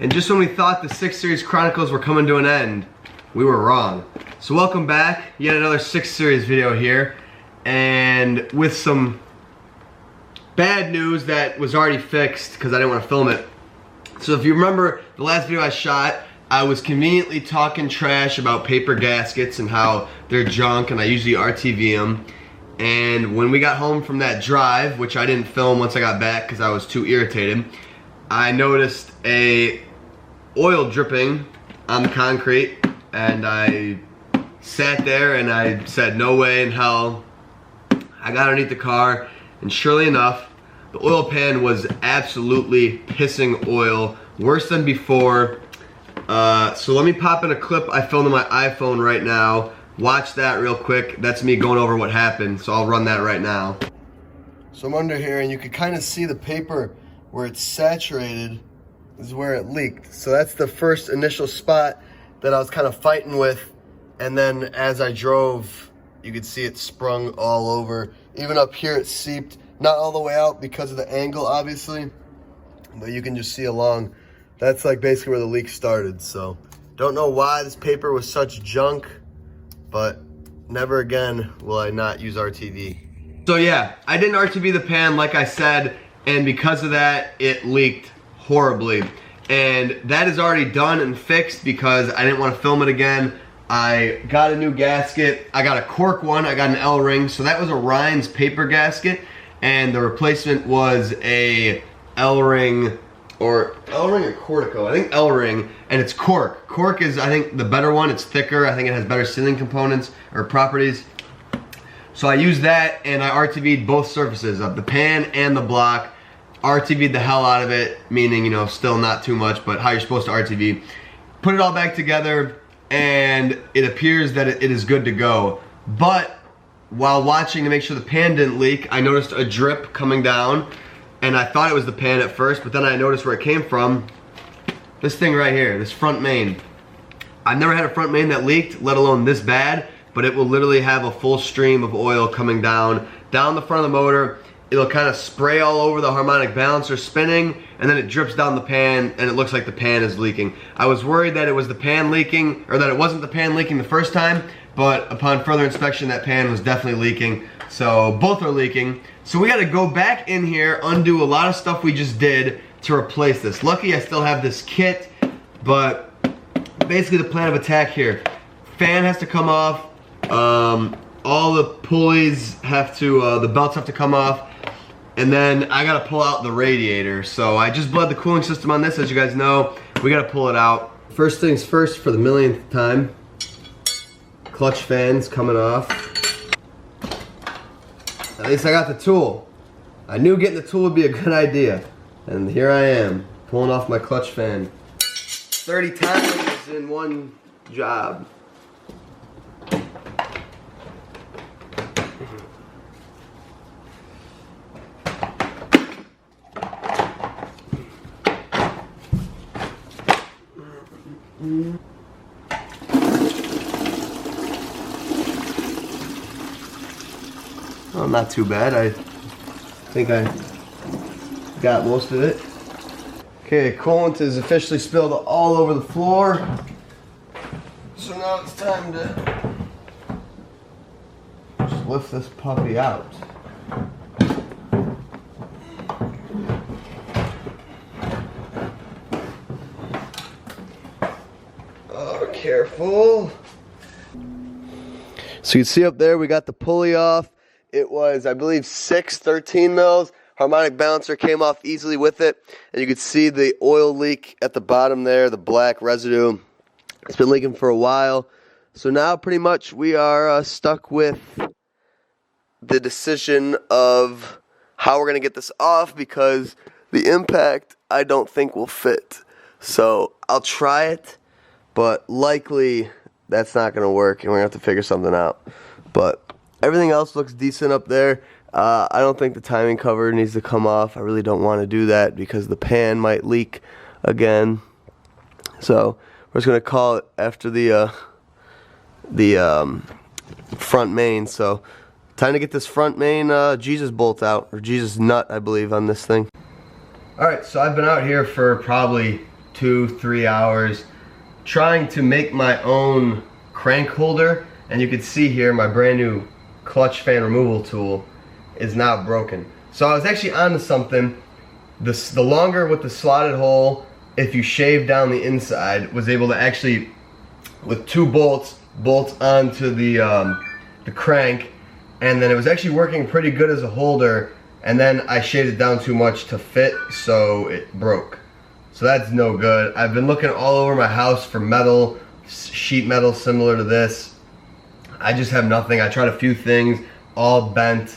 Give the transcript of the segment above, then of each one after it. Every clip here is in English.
And just when we thought the 6 Series Chronicles were coming to an end, we were wrong. So welcome back, yet another 6 Series video here, and with some bad news that was already fixed because I didn't want to film it. So if you remember the last video I shot, I was conveniently talking trash about paper gaskets and how they're junk and I usually RTV them. And when we got home from that drive, which I didn't film once I got back because I was too irritated, I noticed a oil dripping on the concrete, and I sat there and I said, no way in hell. I got underneath the car, and surely enough, the oil pan was absolutely pissing oil, worse than before. So let me pop in a clip I filmed on my iPhone right now. Watch that real quick. That's me going over what happened, so I'll run that right now. So I'm under here, and you can kind of see the paper where it's saturated is where it leaked. So that's the first initial spot that I was kind of fighting with, and then as I drove, you could see it sprung all over. Even up here it seeped, not all the way out because of the angle obviously, but you can just see along. That's like basically where the leak started. So don't know why this paper was such junk, but never again will I not use RTV. So yeah, I didn't RTV the pan like I said, and because of that, it leaked horribly. And that is already done and fixed because I didn't want to film it again. I got a new gasket. I got a cork one, I got an L-ring. So that was a Rhines paper gasket, and the replacement was a L-ring, or L-ring or Cortico? I think L-ring, and it's cork. Cork is, I think, the better one. It's thicker. I think it has better sealing components or properties. So I used that, and I RTV'd both surfaces of the pan and the block. RTV'd the hell out of it, meaning, you know, still not too much, but how you're supposed to RTV. Put it all back together, and it appears that it is good to go. But while watching to make sure the pan didn't leak, I noticed a drip coming down, and I thought it was the pan at first, but then I noticed where it came from. This thing right here, this front main. I've never had a front main that leaked, let alone this bad, but it will literally have a full stream of oil coming down the front of the motor. It'll kind of spray all over the harmonic balancer spinning, and then it drips down the pan, and it looks like the pan is leaking. I was worried that it was the pan leaking, or that it wasn't the pan leaking the first time, but upon further inspection, that pan was definitely leaking. So both are leaking. So we gotta go back in here, undo a lot of stuff we just did to replace this. Lucky I still have this kit, but basically the plan of attack here. Fan has to come off, all the pulleys have to, the belts have to come off, and then I gotta pull out the radiator. So I just bled the cooling system on this, as you guys know. We gotta pull it out. First things first, for the millionth time, clutch fans coming off. At least I got the tool. I knew getting the tool would be a good idea. And here I am, pulling off my clutch fan. 30 times in one job. Oh, not too bad. I think I got most of it. Okay, coolant is officially spilled all over the floor. So now it's time to just lift this puppy out. Oh, careful. So you can see up there we got the pulley off. It was, I believe, 6 13 mils. Harmonic balancer came off easily with it. And you can see the oil leak at the bottom there, the black residue. It's been leaking for a while. So now pretty much we are stuck with the decision of how we're going to get this off, because the impact I don't think will fit. So I'll try it, but likely that's not going to work, and we're going to have to figure something out. But everything else looks decent up there. I don't think the timing cover needs to come off. I really don't want to do that because the pan might leak again. So we're just going to call it after the front main. So time to get this front main Jesus bolt out, or Jesus nut, I believe, on this thing. Alright, so I've been out here for probably 2-3 hours trying to make my own crank holder, and you can see here my brand new clutch fan removal tool is now broken. So I was actually onto something. The longer with the slotted hole, if you shave down the inside, was able to actually, with 2 bolts, bolt onto the crank, and then it was actually working pretty good as a holder, and then I shaved it down too much to fit, so it broke. So that's no good. I've been looking all over my house for metal, sheet metal similar to this. I just have nothing. I tried a few things, all bent,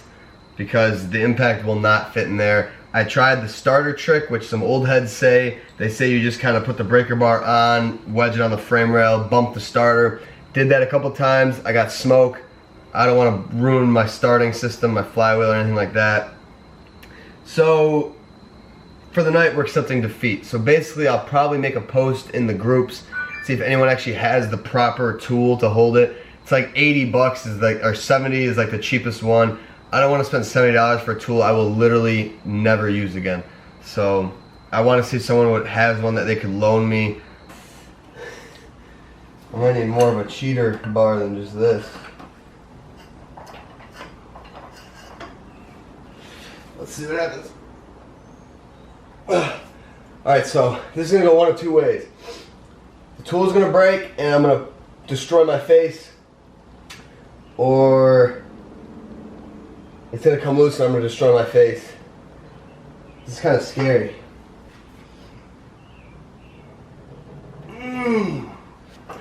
because the impact will not fit in there. I tried the starter trick, which some old heads say. They say you just kind of put the breaker bar on, wedge it on the frame rail, bump the starter. Did that a couple times. I got smoke. I don't want to ruin my starting system, my flywheel, or anything like that. So for the night, we're accepting defeat. So basically, I'll probably make a post in the groups, see if anyone actually has the proper tool to hold it. It's like 80 bucks is like, or 70 is like the cheapest one. I don't want to spend $70 for a tool I will literally never use again. So I want to see someone who has one that they could loan me. I might need more of a cheater bar than just this. Let's see what happens. Alright, so this is going to go one of 2 ways. The tool is going to break and I'm going to destroy my face, or it's going to come loose and I'm going to destroy my face. This is kind of scary.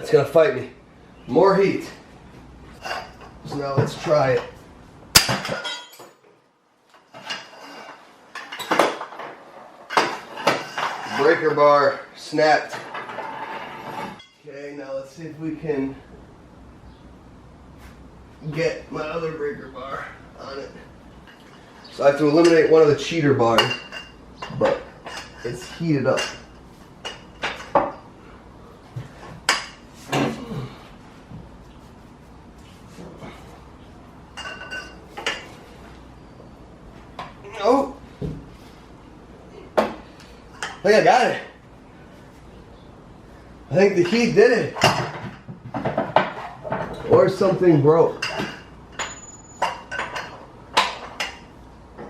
It's going to fight me. More heat. So now let's try it. Breaker bar snapped. Okay, now let's see if we can get my other breaker bar on it. So I have to eliminate one of the cheater bars, but it's heated up. Oh! I think I got it. I think the heat did it. Or something broke.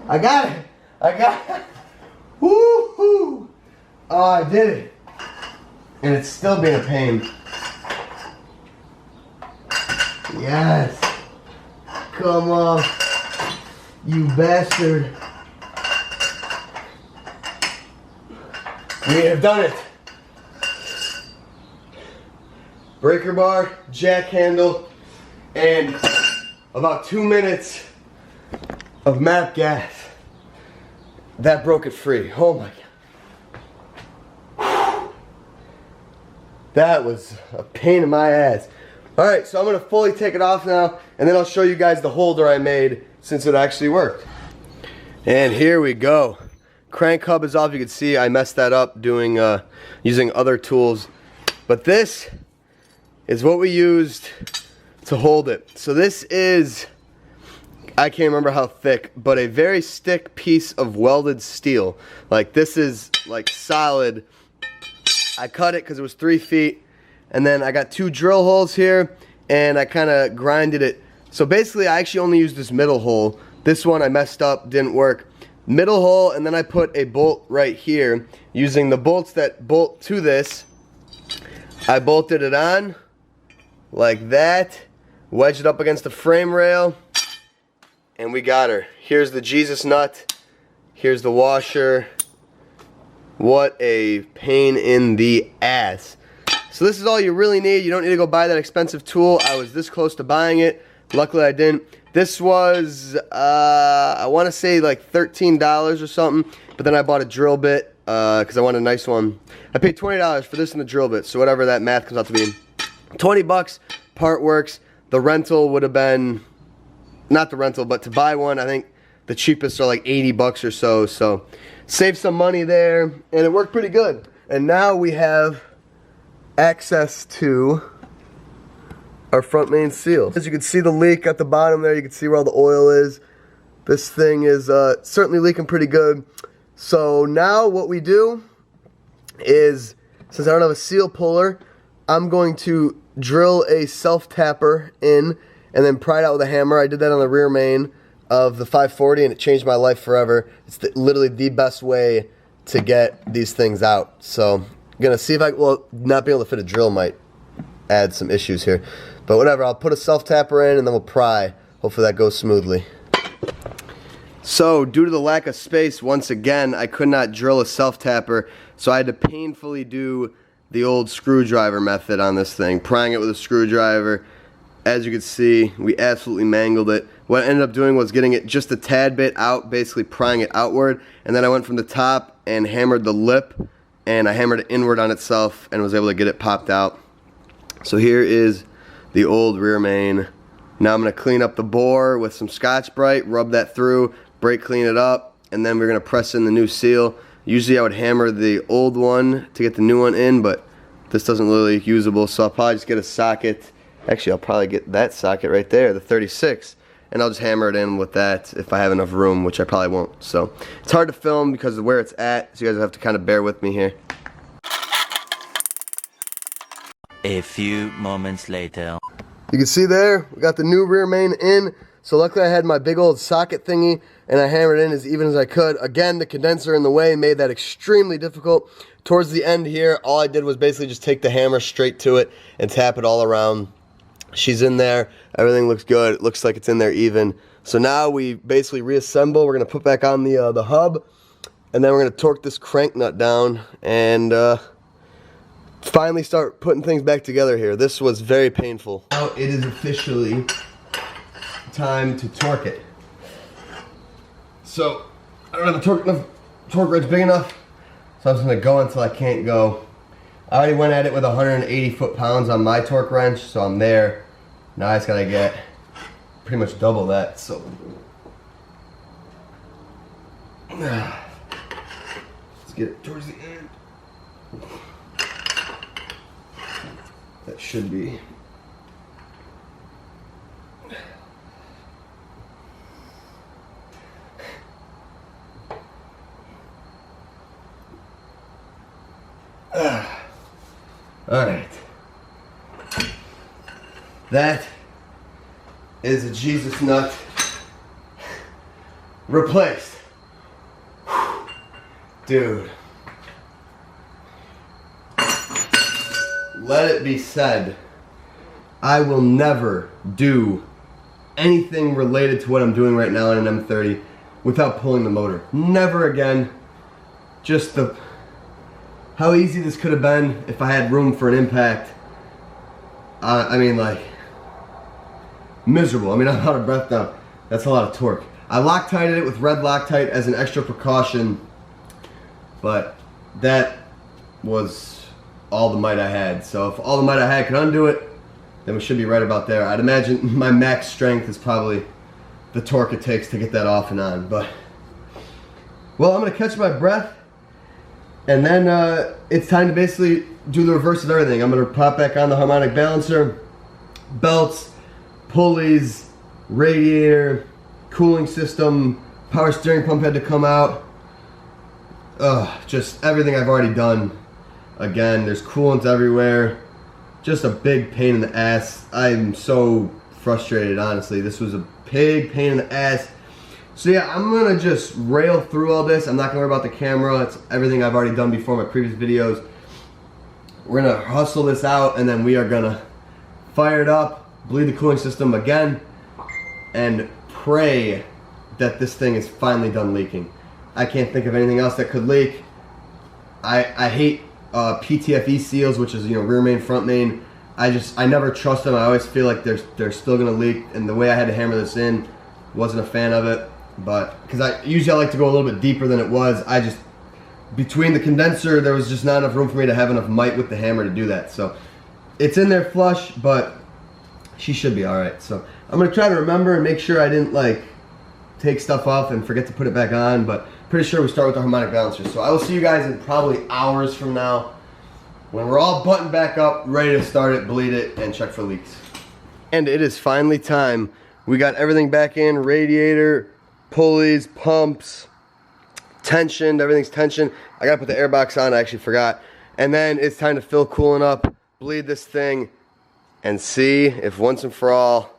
I got it. I got it. Woo-hoo! Oh, I did it. And it's still being a pain. Yes. Come on. You bastard. We have done it. Breaker bar, jack handle, and about 2 minutes of MAP gas. That broke it free. Oh my God. That was a pain in my ass. Alright, so I'm going to fully take it off now, and then I'll show you guys the holder I made since it actually worked. And here we go. Crank hub is off. You can see I messed that up doing using other tools. But this is what we used to hold it. So this is, I can't remember how thick, but a very thick piece of welded steel. Like this is like solid. I cut it because it was 3 feet, and then I got 2 drill holes here, and I kind of grinded it. So basically I actually only used this middle hole. This one I messed up, didn't work. Middle hole, and then I put a bolt right here using the bolts that bolt to this. I bolted it on like that, wedged it up against the frame rail, and we got her. Here's the Jesus nut, here's the washer. What a pain in the ass. So this is all you really need. You don't need to go buy that expensive tool. I was this close to buying it. Luckily I didn't. This was, I want to say like $13 or something, but then I bought a drill bit because I wanted a nice one. I paid $20 for this and the drill bit, so whatever that math comes out to be. 20 bucks, part works. The rental would have been, not the rental, but to buy one, I think the cheapest are like 80 bucks or so, so save some money there, and it worked pretty good. And now we have access to our front main seal. As you can see the leak at the bottom there, you can see where all the oil is. This thing is certainly leaking pretty good. So now what we do is since I don't have a seal puller, I'm going to drill a self-tapper in and then pry it out with a hammer. I did that on the rear main of the 540 and it changed my life forever. It's literally the best way to get these things out. So I'm gonna see if well, not being able to fit a drill might add some issues here. But whatever, I'll put a self-tapper in and then we'll pry. Hopefully that goes smoothly. So due to the lack of space, once again, I could not drill a self-tapper, so I had to painfully do the old screwdriver method on this thing, prying it with a screwdriver. As you can see, we absolutely mangled it. What I ended up doing was getting it just a tad bit out, basically prying it outward, and then I went from the top and hammered the lip, and I hammered it inward on itself and was able to get it popped out. So here is the old rear main. Now I'm going to clean up the bore with some Scotch-Brite, rub that through, brake clean it up, and then we're going to press in the new seal. Usually I would hammer the old one to get the new one in, but this doesn't really look usable, so I'll probably just get a socket. Actually, I'll probably get that socket right there, the 36, and I'll just hammer it in with that if I have enough room, which I probably won't. So it's hard to film because of where it's at, so you guys have to kind of bear with me here. A few moments later. You can see there, we got the new rear main in. So luckily I had my big old socket thingy and I hammered it in as even as I could. Again, the condenser in the way made that extremely difficult. Towards the end here, all I did was basically just take the hammer straight to it and tap it all around. She's in there, everything looks good, it looks like it's in there even. So now we basically reassemble, we're gonna put back on the hub, and then we're gonna torque this crank nut down and finally start putting things back together here. This was very painful. Now it is officially time to torque it. So I don't have a torque wrench big enough, so I'm just gonna go until I can't go. I already went at it with 180 foot-pounds on my torque wrench, so I'm there. Now I just gotta get pretty much double that. So let's get it towards the end. That should be. All right. That is a Jesus nut replaced. Dude. Let it be said, I will never do anything related to what I'm doing right now in an M30 without pulling the motor. Never again. Just how easy this could have been if I had room for an impact. I mean, like, miserable. I mean, I'm out of breath now. That's a lot of torque. I Loctited it with red Loctite as an extra precaution, but that was all the might I had. So if all the might I had could undo it, then we should be right about there. I'd imagine my max strength is probably the torque it takes to get that off and on. But, well, I'm gonna catch my breath, and then it's time to basically do the reverse of everything. I'm gonna pop back on the harmonic balancer, belts, pulleys, radiator, cooling system, power steering pump had to come out. Just everything I've already done. Again, there's coolant everywhere. Just a big pain in the ass. I'm so frustrated, honestly. This was a big pain in the ass. So yeah, I'm gonna just rail through all this. I'm not gonna worry about the camera. It's everything I've already done before in my previous videos. We're gonna hustle this out, and then we are gonna fire it up, bleed the cooling system again, and pray that this thing is finally done leaking. I can't think of anything else that could leak. I hate PTFE seals, which is, you know, rear main, front main. I never trust them. I always feel like they're still gonna leak, and the way I had to hammer this in, wasn't a fan of it. But because I like to go a little bit deeper than it was, between the condenser, there was just not enough room for me to have enough might with the hammer to do that. So it's in there flush, but she should be all right. So I'm gonna try to remember and make sure I didn't like take stuff off and forget to put it back on, but pretty sure we start with the harmonic balancer. So I will see you guys in probably hours from now when we're all buttoned back up, ready to start it, bleed it, and check for leaks. And it is finally time. We got everything back in, radiator, pulleys, pumps, tensioned, everything's tensioned. I gotta put the air box on, I actually forgot. And then it's time to fill coolant up, bleed this thing, and see if once and for all,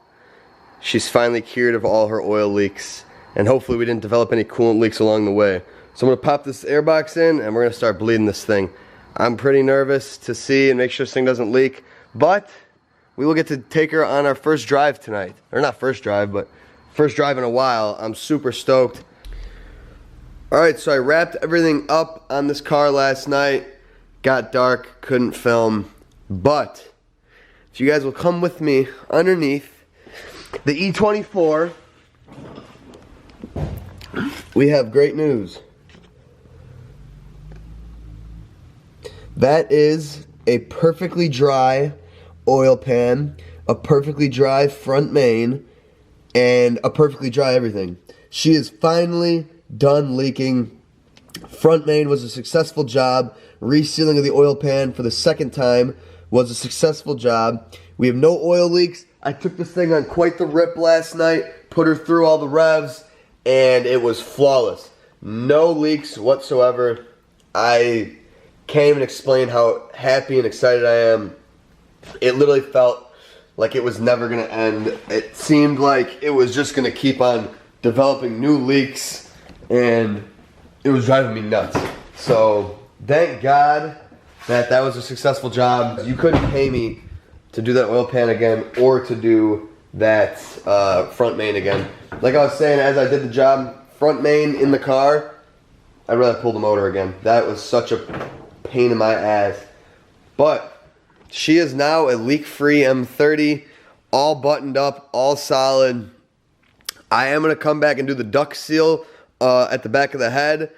she's finally cured of all her oil leaks. And hopefully we didn't develop any coolant leaks along the way. So I'm gonna pop this air box in and we're gonna start bleeding this thing. I'm pretty nervous to see and make sure this thing doesn't leak, but we will get to take her on our first drive tonight. Or not first drive, but first drive in a while. I'm super stoked. Alright, so I wrapped everything up on this car last night. Got dark, couldn't film, but if you guys will come with me underneath the E24, we have great news. That is a perfectly dry oil pan, a perfectly dry front main, and a perfectly dry everything. She is finally done leaking. Front main was a successful job. Resealing of the oil pan for the second time was a successful job. We have no oil leaks. I took this thing on quite the rip last night, put her through all the revs, and it was flawless. No leaks whatsoever. I can't even explain how happy and excited I am. It literally felt like it was never gonna end. It seemed like it was just gonna keep on developing new leaks, and it was driving me nuts. So thank God that was a successful job. You couldn't pay me to do that oil pan again or to do that front main again. Like I was saying, as I did the job, front main in the car, I'd rather pull the motor again. That was such a pain in my ass. But she is now a leak-free M30, all buttoned up, all solid. I am gonna come back and do the duct seal at the back of the head.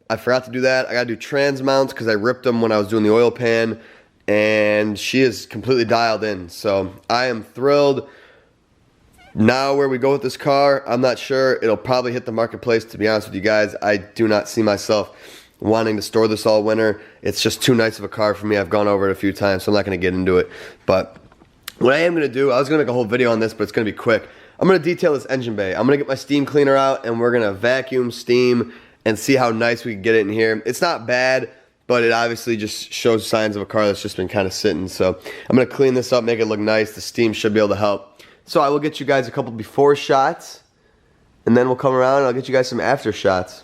I forgot to do that. I gotta do trans mounts because I ripped them when I was doing the oil pan, and she is completely dialed in. So I am thrilled. Now where we go with this car, I'm not sure. It'll probably hit the marketplace, to be honest with you guys. I do not see myself wanting to store this all winter. It's just too nice of a car for me. I've gone over it a few times, so I'm not gonna get into it. But what I am gonna do, I was gonna make a whole video on this, but it's gonna be quick. I'm gonna detail this engine bay. I'm gonna get my steam cleaner out and we're gonna vacuum, steam, and see how nice we can get it in here. It's not bad, but it obviously just shows signs of a car that's just been kind of sitting. So I'm gonna clean this up, make it look nice. The steam should be able to help. So I will get you guys a couple before shots, and then we'll come around and I'll get you guys some after shots.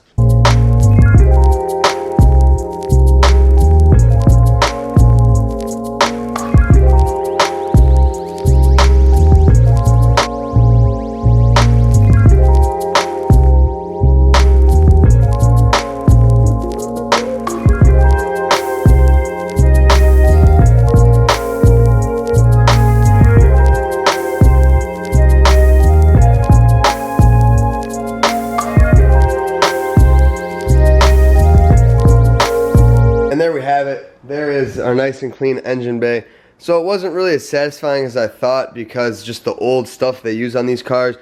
There is our nice and clean engine bay. So it wasn't really as satisfying as I thought, because just the old stuff they use on these cars,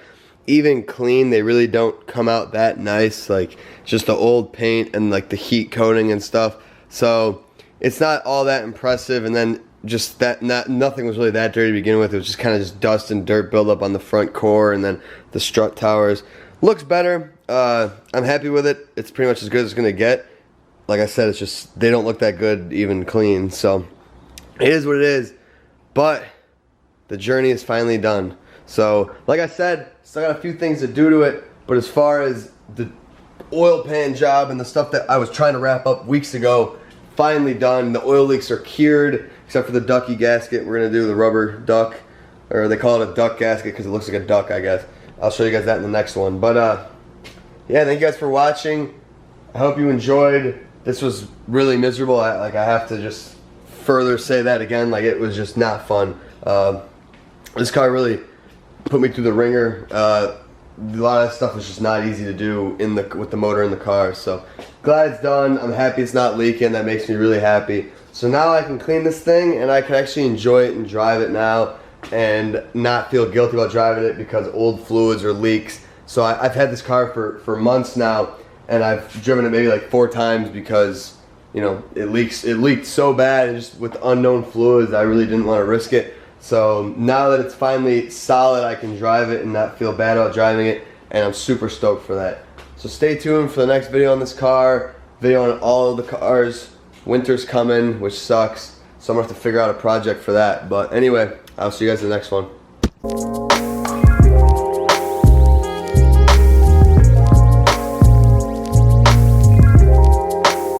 even clean, they really don't come out that nice. Like just the old paint and like the heat coating and stuff. So it's not all that impressive. And then just that, nothing was really that dirty to begin with. It was just kind of just dust and dirt buildup on the front core and then the strut towers. Looks better. I'm happy with it. It's pretty much as good as it's gonna get. Like I said, it's just, they don't look that good even clean. So it is what it is, but the journey is finally done. So like I said, still got a few things to do to it, but as far as the oil pan job and the stuff that I was trying to wrap up weeks ago, finally done. The oil leaks are cured, except for the ducky gasket. We're gonna do the rubber duck, or they call it a duck gasket because it looks like a duck, I guess. I'll show you guys that in the next one. But yeah, thank you guys for watching. I hope you enjoyed. This was really miserable. I have to just further say that again. Like, it was just not fun. This car really put me through the ringer. A lot of that stuff was just not easy to do with the motor in the car. So glad it's done. I'm happy it's not leaking. That makes me really happy. So now I can clean this thing and I can actually enjoy it and drive it now and not feel guilty about driving it because old fluids or leaks. So I've had this car for months now, and I've driven it maybe like 4 times because, you know, it leaked so bad, and just with unknown fluids, I really didn't want to risk it. So now that it's finally solid, I can drive it and not feel bad about driving it, and I'm super stoked for that. So stay tuned for the next video on this car, video on all of the cars, Winter's coming, which sucks. So I'm gonna have to figure out a project for that. But anyway, I'll see you guys in the next one.